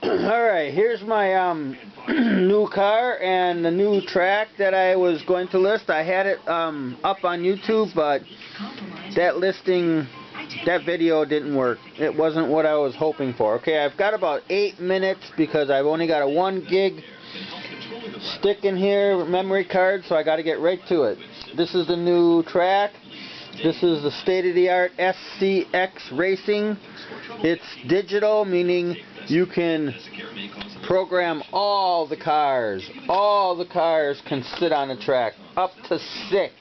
Alright, here's my new car and the new track that I was going to list. I had it up on YouTube, but that listing, that video didn't work. It wasn't what I was hoping for. Okay, I've got about 8 minutes because I've only got a 1 gig stick in here, memory card, so I got to get right to it. This is the new track. This is the state-of-the-art SCX Racing. It's digital, meaning you can program all the cars. All the cars can sit on the track, up to 6.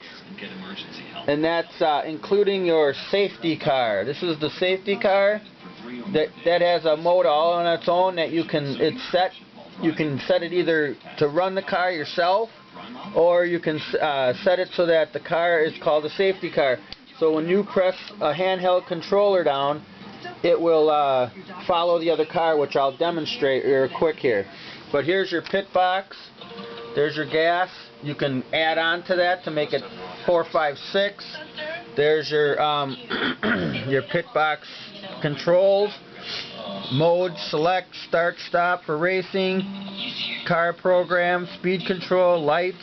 And that's including your safety car. This is the safety car that has a mode all on its own that you can you can set it either to run the car yourself, or you can set it so that the car is called a safety car. So when you press a handheld controller down, it will follow the other car, which I'll demonstrate real quick here. But here's your pit box. There's your gas. You can add on to that to make it 4, 5, 6. There's your your pit box controls. Mode, select, start, stop for racing, car program, speed control, lights.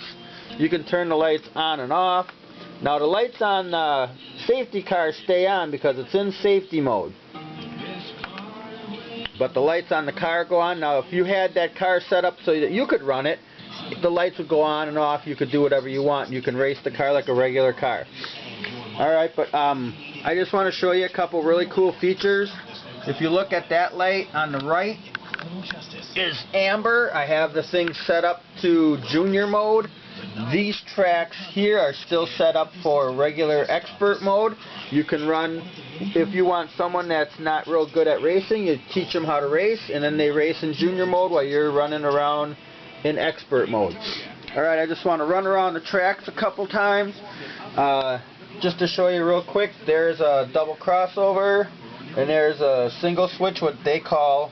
You can turn the lights on and off. Now the lights on the safety car stay on because it's in safety mode. But the lights on the car go on. Now if you had that car set up so that you could run it, the lights would go on and off. You could do whatever you want. You can race the car like a regular car. Alright, but I just want to show you a couple really cool features. If you look at that light on the right is amber. I have the thing set up to junior mode. These tracks here are still set up for regular expert mode. You can run, if you want someone that's not real good at racing, you teach them how to race, and then they race in junior mode while you're running around in expert mode. Alright, I just want to run around the tracks a couple times. Just to show you real quick, there's a double crossover, and there's a single switch, what they call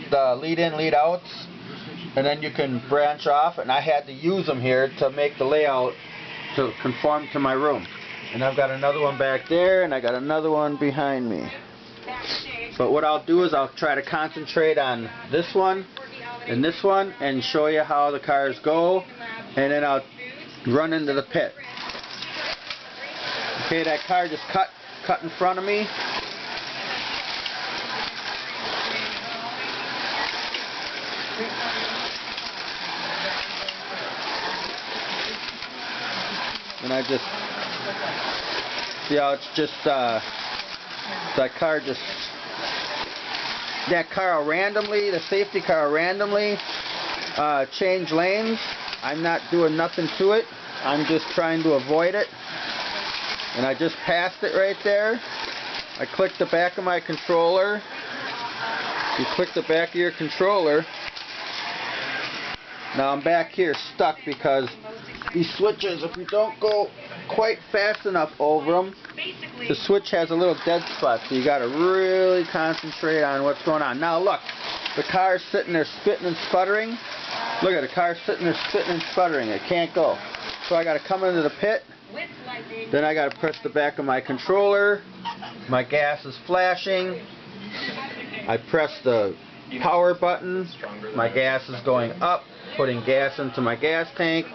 the lead-in, lead-outs. And then you can branch off, and I had to use them here to make the layout to conform to my room. And I've got another one back there, and I got another one behind me. But what I'll do is I'll try to concentrate on this one and this one and show you how the cars go, and then I'll run into the pit. Okay, that car just cut in front of me. And I just see how it's just that car will randomly, the safety car will randomly change lanes. I'm not doing nothing to it. I'm just trying to avoid it. And I just passed it right there. I clicked the back of my controller. You click the back of your controller. Now I'm back here stuck because these switches, if you don't go quite fast enough over them, the switch has a little dead spot, so you got to really concentrate on what's going on. Now look, the car's sitting there spitting and sputtering. Look at the car sitting there spitting and sputtering. It can't go. So I got to come into the pit. Then I got to press the back of my controller. My gas is flashing. I press the power button. My gas is going up, putting gas into my gas tank.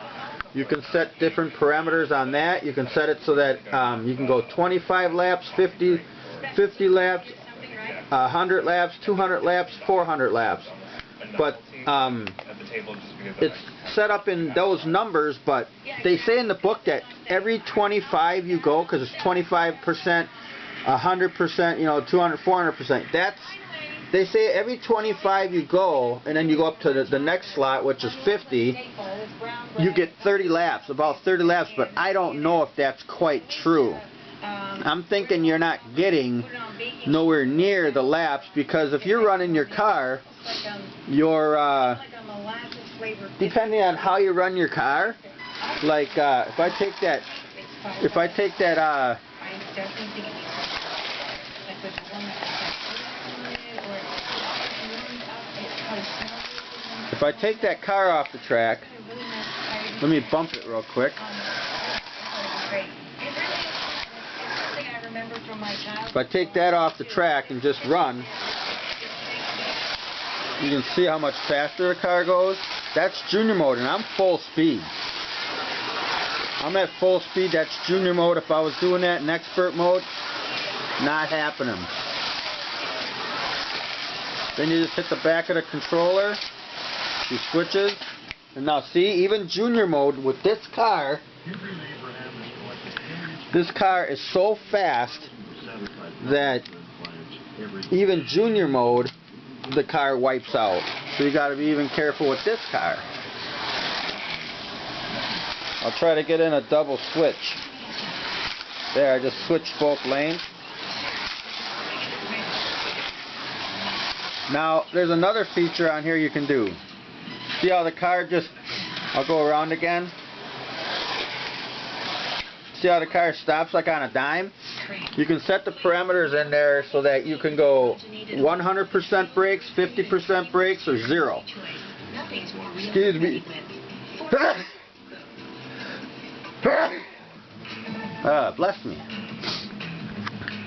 You can set different parameters on that. You can set it so that you can go 25 laps, 50 laps, 100 laps, 200 laps, 400 laps. But it's set up in those numbers, but they say in the book that every 25 you go, because it's 25%, 100%, you know, 200, 400%. They say every 25 you go, and then you go up to the next slot, which is 50, you get 30 laps, about 30 laps, but I don't know if that's quite true. I'm thinking you're not getting nowhere near the laps, because if you're running your car, you're, depending on how you run your car, like if I take that if I take that car off the track, let me bump it real quick. If I take that off the track and just run, You can see how much faster the car goes. That's junior mode, and I'm full speed. I'm at full speed. That's junior mode. If I was doing that in expert mode, not happening. Then you just hit the back of the controller, two switches, and now see, even junior mode with this car is so fast that even junior mode, the car wipes out. So you got to be even careful with this car. I'll try to get in a double switch. There, I just switched both lanes. Now, there's another feature on here you can do. See how the car just, I'll go around again. See how the car stops like on a dime? You can set the parameters in there so that you can go 100% brakes, 50% brakes, or 0. Excuse me. Bless me.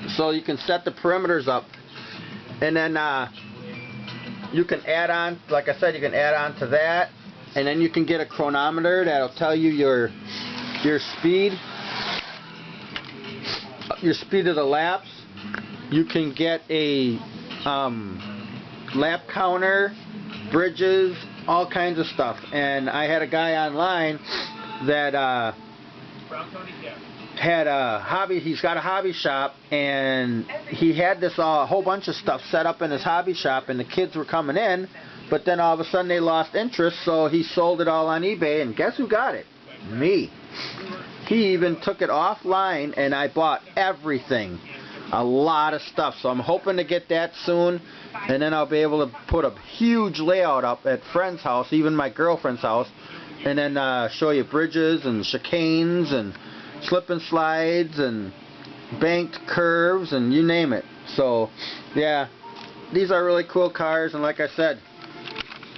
So you can set the perimeters up, and then you can add on, like I said, you can add on to that, and then you can get a chronometer that'll tell you your speed of the laps. You can get a lap counter, bridges, all kinds of stuff. And I had a guy online that had a hobby. He's got a hobby shop, and he had this a whole bunch of stuff set up in his hobby shop, and the kids were coming in, but then all of a sudden they lost interest, so he sold it all on eBay, and guess who got it? Me. He even took it offline, and I bought everything, a lot of stuff. So I'm hoping to get that soon, and then I'll be able to put a huge layout up at friend's house, even my girlfriend's house, and then show you bridges and chicanes and slip and slides and banked curves and you name it. So yeah, these are really cool cars, and like I said,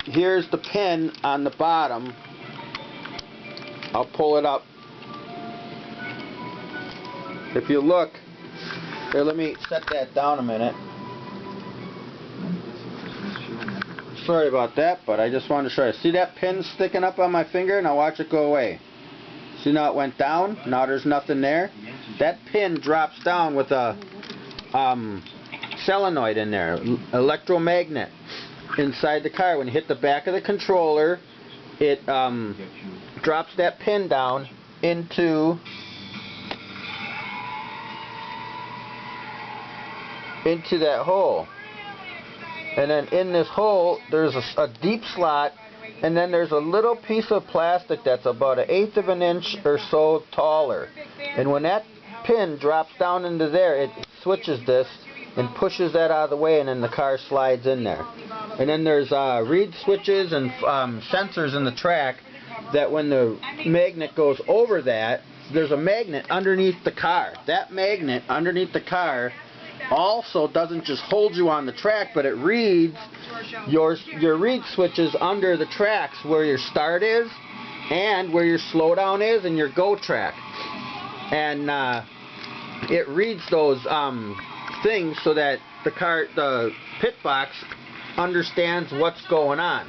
here's the pin on the bottom. I'll pull it up. If you look, here, let me set that down a minute. Sorry about that, but I just wanted to show you. See that pin sticking up on my finger? Now watch it go away. See, now it went down. Now there's nothing there. That pin drops down with a solenoid in there, electromagnet inside the car. When you hit the back of the controller, it drops that pin down into that hole, and then in this hole there's a deep slot, and then there's a little piece of plastic that's about 1/8 of an inch or so taller, and when that pin drops down into there, it switches this and pushes that out of the way, and then the car slides in there. And then there's reed switches and sensors in the track that when the magnet goes over that, there's a magnet underneath the car. That magnet underneath the car also doesn't just hold you on the track, but it reads your reed switches under the tracks, where your start is and where your slowdown is and your go track. And it reads those things so that the pit box understands what's going on,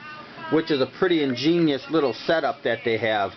which is a pretty ingenious little setup that they have.